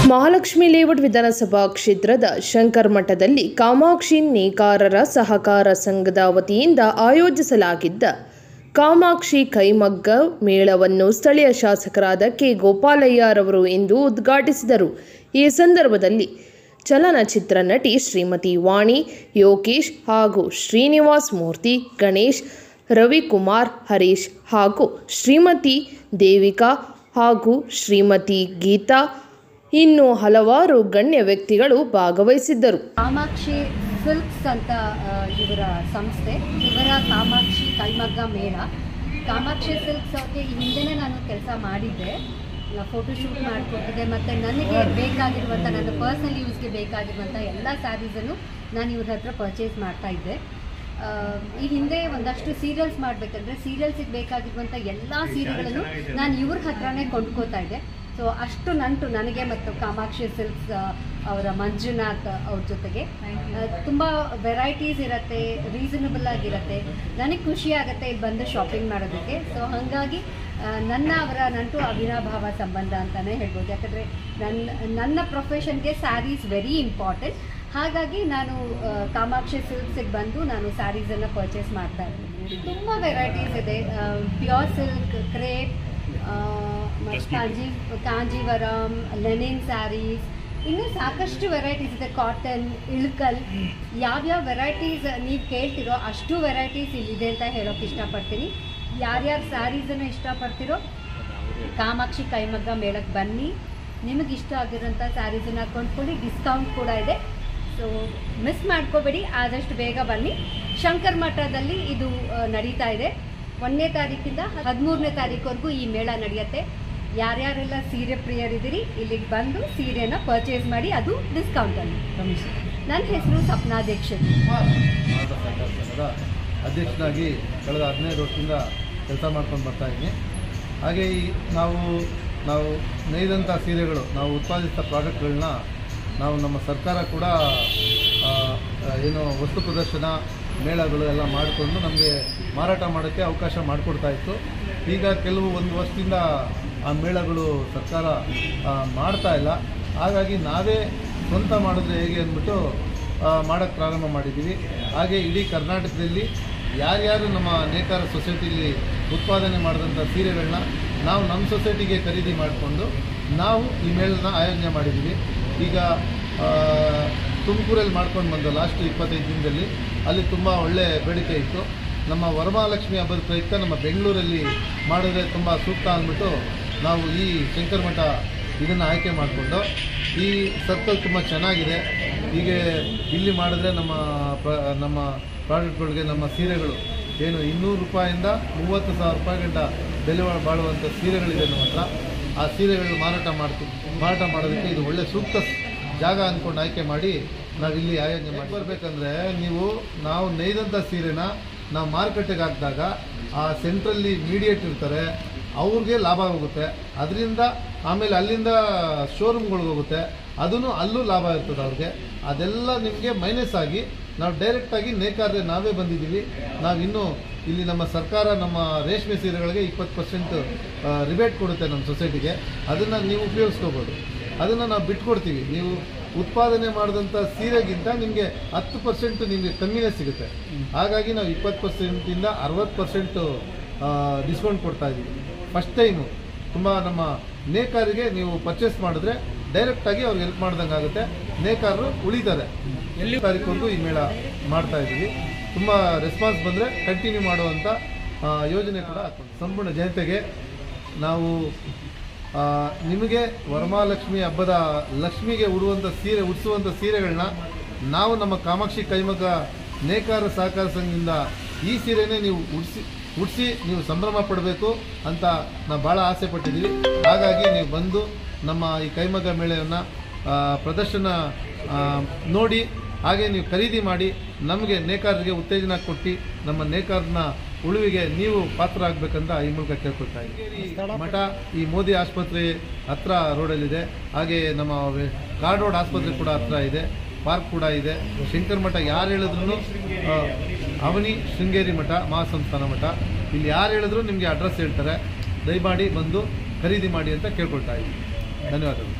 Mahalakshmi layout ವಿಧಾನಸಭಾ ಕ್ಷೇತ್ರದ ಶಂಕರ್ ಮಠದಲ್ಲಿ ಕಾಮಾಕ್ಷಿ ನೇಕಾರರ ಸಹಕಾರ ಸಂಘದ ವತಿಯಿಂದ ಆಯೋಜಿಸಲಾಗಿದ್ದ ಕಾಮಾಕ್ಷಿ ಕೈಮಗ್ಗ ಮೇಳವನ್ನು ಸ್ಥಳೀಯ ಶಾಸಕರಾದ ಕೆ ಗೋಪಾಲಯ್ಯರವರು ಇಂದು ಉದ್ಘಾಟಿಸಿದರು. ಈ ಸಂದರ್ಭದಲ್ಲಿ ಚಲನಚಿತ್ರ ನಟಿ ಶ್ರೀಮತಿ ವಾಣಿ, ಯೋಗೇಶ್ ಹಾಗೂ ಶ್ರೀನಿವಾಸ್ ಮೂರ್ತಿ, ಗಣೇಶ್, ರವಿಕುಮಾರ್, ಹರೀಶ್ ಹಾಗೂ ಶ್ರೀಮತಿ ದೇವಿಕಾ ಹಾಗೂ ಶ್ರೀಮತಿ ಗೀತಾ ಇನ್ನು ಹಲವಾರು ಗಣ್ಯ ವ್ಯಕ್ತಿಗಳು ಭಾಗವಹಿಸಿದ್ದರು. ಕಾಮಾಕ್ಷಿ ಸಿಲ್ಕ್ಸ್ ಅಂತ ಇವರ ಸಂಸ್ಥೆ, ಇವರ ಕಾಮಾಕ್ಷಿ ಕೈಮಗ್ಗ ಮೇಳ. ಕಾಮಾಕ್ಷಿ ಸಿಲ್ಕ್ಸ್ ಅವ್ರಿಗೆ ಈ ಹಿಂದೆನೇ ನಾನು ಕೆಲಸ ಮಾಡಿದ್ದೆ, ಫೋಟೋಶೂಟ್ ಮಾಡಿಕೊಟ್ಟಿದ್ದೆ ಮತ್ತು ನನಗೆ ಬೇಕಾಗಿರುವಂಥ ನನ್ನ ಪರ್ಸ್ನಲ್ ಯೂಸ್ಗೆ ಬೇಕಾಗಿರುವಂಥ ಎಲ್ಲ ಸ್ಯಾರೀಸನ್ನು ನಾನು ಇವ್ರ ಹತ್ರ ಪರ್ಚೇಸ್ ಮಾಡ್ತಾಯಿದ್ದೆ. ಈ ಹಿಂದೆ ಒಂದಷ್ಟು ಸೀರಿಯಲ್ಸ್ ಮಾಡಬೇಕಂದ್ರೆ ಸೀರಿಯಲ್ಸಿಗೆ ಬೇಕಾಗಿರುವಂಥ ಎಲ್ಲ ಸೀರೆಗಳನ್ನು ನಾನು ಇವ್ರ ಹತ್ರನೇ ಕೊಂಡ್ಕೋತಾ ಇದ್ದೆ. ಸೊ ಅಷ್ಟು ನಂಟು ನನಗೆ ಮತ್ತು ಕಾಮಾಕ್ಷಿ ಸಿಲ್ಕ್ಸ್ ಅವರ ಮಂಜುನಾಥ್ ಅವ್ರ ಜೊತೆಗೆ. ತುಂಬ ವೆರೈಟೀಸ್ ಇರುತ್ತೆ, ರೀಸನಬಲ್ ಆಗಿರುತ್ತೆ. ನನಗೆ ಖುಷಿ ಆಗುತ್ತೆ ಇಲ್ಲಿ ಬಂದು ಶಾಪಿಂಗ್ ಮಾಡೋದಕ್ಕೆ. ಸೊ ಹಾಗಾಗಿ ಅವರ ನಂಟು ಅವಿನಾಭಾವ ಸಂಬಂಧ ಅಂತಲೇ ಹೇಳ್ಬೋದು. ಯಾಕಂದರೆ ನನ್ನ ಪ್ರೊಫೆಷನ್ಗೆ ಸ್ಯಾರೀಸ್ ವೆರಿ ಇಂಪಾರ್ಟೆಂಟ್. ಹಾಗಾಗಿ ನಾನು ಕಾಮಾಕ್ಷಿ ಸಿಲ್ಕ್ಸಿಗೆ ಬಂದು ನಾನು ಸ್ಯಾರೀಸನ್ನು ಪರ್ಚೇಸ್ ಮಾಡ್ತಾ ಇದ್ದೀನಿ. ತುಂಬ ವೆರೈಟೀಸ್ ಇದೆ, pure silk, crepe, Kanjeevaram, linen saris, ಇನ್ನೂ ಸಾಕಷ್ಟು ವೆರೈಟೀಸ್ ಇದೆ. ಕಾಟನ್, ಇಳ್ಕಲ್, ಯಾವ್ಯಾವ ವೆರೈಟೀಸ್ ನೀವು ಕೇಳ್ತಿರೋ ಅಷ್ಟು ವೆರೈಟೀಸ್ ಇಲ್ಲಿದೆ ಅಂತ ಹೇಳೋಕ್ಕೆ ಇಷ್ಟಪಡ್ತೀನಿ. ಯಾರ್ಯಾರು ಸ್ಯಾರೀಸನ್ನು ಇಷ್ಟಪಡ್ತಿರೋ ಕಾಮಾಕ್ಷಿ ಕೈಮಗ್ಗ ಮೇಳಕ್ಕೆ ಬನ್ನಿ. ನಿಮಗೆ ಇಷ್ಟ ಆಗಿರೋಂಥ ಸ್ಯಾರೀಸನ್ನು ಕೊಂಡ್ಕೊಳ್ಳಿ, ಡಿಸ್ಕೌಂಟ್ ಕೂಡ ಇದೆ. ಸೊ ಮಿಸ್ ಮಾಡ್ಕೋಬೇಡಿ, ಆದಷ್ಟು ಬೇಗ ಬನ್ನಿ. ಶಂಕರ್ ಮಠದಲ್ಲಿ ಇದು ನಡೀತಾ ಇದೆ. 1ನೇ ತಾರೀಕಿಂದ 13ನೇ ತಾರೀಕುವರೆಗೂ ಈ ಮೇಳ ನಡೆಯುತ್ತೆ. ಯಾರ್ಯಾರೆಲ್ಲ ಸೀರೆ ಪ್ರಿಯರಿದ್ದೀರಿ ಇಲ್ಲಿಗೆ ಬಂದು ಸೀರೆನ ಪರ್ಚೇಸ್ ಮಾಡಿ, ಅದು ಡಿಸ್ಕೌಂಟಲ್ಲಿ. ನನ್ನ ಹೆಸರು ಸಪ್ನಾ ದೀಕ್ಷಿತ್. ಅಧ್ಯಕ್ಷನಾಗಿ ಕಳೆದ 15 ವರ್ಷದಿಂದ ಕೆಲಸ ಮಾಡ್ಕೊಂಡು ಬರ್ತಾ ಇದ್ದೀನಿ. ಹಾಗೆ ನಾವು ನೇಯ್ದಂಥ ಸೀರೆಗಳು, ನಾವು ಉತ್ಪಾದಿಸಿದ ಪ್ರಾಡಕ್ಟ್ಗಳನ್ನ ನಾವು ನಮ್ಮ ಸರ್ಕಾರ ಕೂಡ ಏನು ವಸ್ತು ಪ್ರದರ್ಶನ ಮೇಳಗಳು ಎಲ್ಲ ಮಾಡಿಕೊಂಡು ನಮಗೆ ಮಾರಾಟ ಮಾಡೋಕ್ಕೆ ಅವಕಾಶ ಮಾಡಿಕೊಡ್ತಾಯಿತ್ತು. ಈಗ ಒಂದು ವರ್ಷದಿಂದ ಆ ಮೇಳಗಳು ಸರ್ಕಾರ ಮಾಡ್ತಾ ಇಲ್ಲ. ಹಾಗಾಗಿ ನಾವೇ ಸ್ವಂತ ಮಾಡಿದ್ರೆ ಹೇಗೆ ಅಂದ್ಬಿಟ್ಟು ಮಾಡೋಕ್ಕೆ ಪ್ರಾರಂಭ ಮಾಡಿದ್ದೀವಿ. ಹಾಗೆ ಇಡೀ ಕರ್ನಾಟಕದಲ್ಲಿ ಯಾರ್ಯಾರು ನಮ್ಮ ನೇಕಾರ ಸೊಸೈಟಿಲಿ ಉತ್ಪಾದನೆ ಮಾಡಿದಂಥ ಸೀರೆಗಳನ್ನ ನಾವು ನಮ್ಮ ಸೊಸೈಟಿಗೆ ಖರೀದಿ ಮಾಡಿಕೊಂಡು ನಾವು ಈ ಮೇಳನ ಆಯೋಜನೆ ಮಾಡಿದ್ದೀವಿ. ಈಗ ತುಮಕೂರಲ್ಲಿ ಮಾಡ್ಕೊಂಡು ಬಂದು ಲಾಸ್ಟ್ 25 ದಿನದಲ್ಲಿ ಅಲ್ಲಿ ತುಂಬ ಒಳ್ಳೆಯ ಬೇಡಿಕೆ ಇತ್ತು. ನಮ್ಮ ವರಮಹಾಲಕ್ಷ್ಮಿ ಹಬ್ಬದ ಪ್ರಯುಕ್ತ ನಮ್ಮ ಬೆಂಗಳೂರಲ್ಲಿ ಮಾಡಿದ್ರೆ ತುಂಬ ಸೂಕ್ತ ಅಂದ್ಬಿಟ್ಟು ನಾವು ಈ ಶಂಕರ್ ಮಠ ಇದನ್ನು ಆಯ್ಕೆ ಮಾಡಿಕೊಂಡು, ಈ ಸರ್ಕಲ್ ತುಂಬ ಚೆನ್ನಾಗಿದೆ. ಹೀಗೆ ಇಲ್ಲಿ ಮಾಡಿದ್ರೆ ನಮ್ಮ ಪ್ರಾಡಕ್ಟ್ಗಳಿಗೆ, ನಮ್ಮ ಸೀರೆಗಳು ಏನು 200 ರೂಪಾಯಿಂದ 30,000 ರೂಪಾಯಿ ಗಂಟ ಬೆಲೆ ಬಾಳುವಂಥ ಸೀರೆಗಳಿದೆ ನಮ್ಮ ಹತ್ರ. ಆ ಸೀರೆಗಳನ್ನ ಮಾರಾಟ ಮಾಡೋದಕ್ಕೆ ಇದು ಒಳ್ಳೆ ಸೂಕ್ತ ಜಾಗ ಅಂದ್ಕೊಂಡು ಆಯ್ಕೆ ಮಾಡಿ ನಾವಿಲ್ಲಿ ಆಯೋಜನೆ ಮಾಡಿ ಬರಬೇಕಂದ್ರೆ, ನಾವು ನೇಯ್ದಂಥ ಸೀರೆನ ನಾವು ಮಾರುಕಟ್ಟೆಗೆ ಹಾಕಿದಾಗ ಆ ಸೆಂಟ್ರಲ್ಲಿ ಮೀಡಿಯೇಟ್ ಇರ್ತಾರೆ, ಅವ್ರಿಗೆ ಲಾಭ ಹೋಗುತ್ತೆ. ಅದರಿಂದ ಆಮೇಲೆ ಅಲ್ಲಿಂದ ಶೋರೂಮ್ಗಳಿಗೆ ಹೋಗುತ್ತೆ, ಅಲ್ಲೂ ಲಾಭ ಇರ್ತದೆ ಅವ್ರಿಗೆ. ಅದೆಲ್ಲ ನಿಮಗೆ ಮೈನಸ್ ಆಗಿ ನಾವು ಡೈರೆಕ್ಟಾಗಿ ನೇಕಾರರೆ ನಾವೇ ಬಂದಿದ್ದೀವಿ. ನಾವಿನ್ನೂ ಇಲ್ಲಿ ನಮ್ಮ ಸರ್ಕಾರ ನಮ್ಮ ರೇಷ್ಮೆ ಸೀರೆಗಳಿಗೆ 20% ರಿಬೇಟ್ ಕೊಡುತ್ತೆ ನಮ್ಮ ಸೊಸೈಟಿಗೆ. ಅದನ್ನು ನೀವು ಉಪಯೋಗಿಸ್ಕೋಬೋದು. ಅದನ್ನು ನಾವು ಬಿಟ್ಕೊಡ್ತೀವಿ. ನೀವು ಉತ್ಪಾದನೆ ಮಾಡಿದಂಥ ಸೀರೆಗಿಂತ ನಿಮಗೆ 10% ನಿಮಗೆ ಕಮ್ಮಿನೇ ಸಿಗುತ್ತೆ. ಹಾಗಾಗಿ ನಾವು 20%ಇಂದ 60% ಡಿಸ್ಕೌಂಟ್ ಕೊಡ್ತಾಯಿದ್ದೀವಿ. ಫಸ್ಟ್ ಟೈಮು ತುಂಬ ನಮ್ಮ ನೇಕಾರಿಗೆ ನೀವು ಪರ್ಚೇಸ್ ಮಾಡಿದ್ರೆ ಡೈರೆಕ್ಟಾಗಿ ಅವ್ರಿಗೆ ಹೆಲ್ಪ್ ಮಾಡ್ದಂಗೆ ಆಗುತ್ತೆ, ನೇಕಾರರು ಉಳಿತಾರೆ. 1 ತಾರೀಕುವರೆಗೂ ಈ ಮೇಳ ಮಾಡ್ತಾಯಿದ್ದೀವಿ. ತುಂಬ ರೆಸ್ಪಾನ್ಸ್ ಬಂದರೆ ಕಂಟಿನ್ಯೂ ಮಾಡುವಂಥ ಯೋಜನೆ ಕೂಡ ಹಾಕ್ಕೊಂಡು ಸಂಪೂರ್ಣ ಜನತೆಗೆ ನಾವು ನಿಮಗೆ ವರಮಹಾಲಕ್ಷ್ಮಿ ಹಬ್ಬದ ಲಕ್ಷ್ಮಿಗೆ ಉಡಿಸುವಂಥ ಸೀರೆಗಳನ್ನ ನಾವು ನಮ್ಮ ಕಾಮಾಕ್ಷಿ ಕೈಮಗ್ಗ ನೇಕಾರ ಸಹಕಾರ ಸಂಘದಿಂದ ಈ ಸೀರೆನೇ ನೀವು ಉಡಿಸಿ ನೀವು ಸಂಭ್ರಮ ಪಡಬೇಕು ಅಂತ ನಾವು ಭಾಳ ಆಸೆ ಪಟ್ಟಿದ್ದೀವಿ. ಹಾಗಾಗಿ ನೀವು ಬಂದು ನಮ್ಮ ಈ ಕೈಮಗ್ಗ ಮೇಳೆಯನ್ನು ಪ್ರದರ್ಶನ ನೋಡಿ, ಹಾಗೆ ನೀವು ಖರೀದಿ ಮಾಡಿ ನಮಗೆ ನೇಕಾರರಿಗೆ ಉತ್ತೇಜನ ಕೊಟ್ಟು ನಮ್ಮ ನೇಕಾರನ ಉಳುವಿಗೆ ನೀವು ಪಾತ್ರ ಆಗಬೇಕಂತ ಈ ಮೂಲಕ ಕೇಳ್ಕೊಳ್ತಾ ಇದ್ದೀವಿ. ಮಠ ಈ ಮೋದಿ ಆಸ್ಪತ್ರೆ ಹತ್ರ ರೋಡಲ್ಲಿದೆ. ಹಾಗೆ ನಮ್ಮ ಕಾರ್ಡ್ ರೋಡ್ ಆಸ್ಪತ್ರೆ ಕೂಡ ಹತ್ರ ಇದೆ, ಪಾರ್ಕ್ ಕೂಡ ಇದೆ. ಶಂಕರ್ ಮಠ ಯಾರು ಹೇಳಿದ್ರು, ಅವನಿ ಶೃಂಗೇರಿ ಮಠ ಮಹಾಸಂಸ್ಥಾನ ಮಠ, ಇಲ್ಲಿ ಯಾರು ಹೇಳಿದ್ರು ನಿಮಗೆ ಅಡ್ರೆಸ್ ಹೇಳ್ತಾರೆ. ದಯಮಾಡಿ ಬಂದು ಖರೀದಿ ಮಾಡಿ ಅಂತ ಕೇಳ್ಕೊಳ್ತಾ ಇದ್ದೀವಿ. ಧನ್ಯವಾದಗಳು.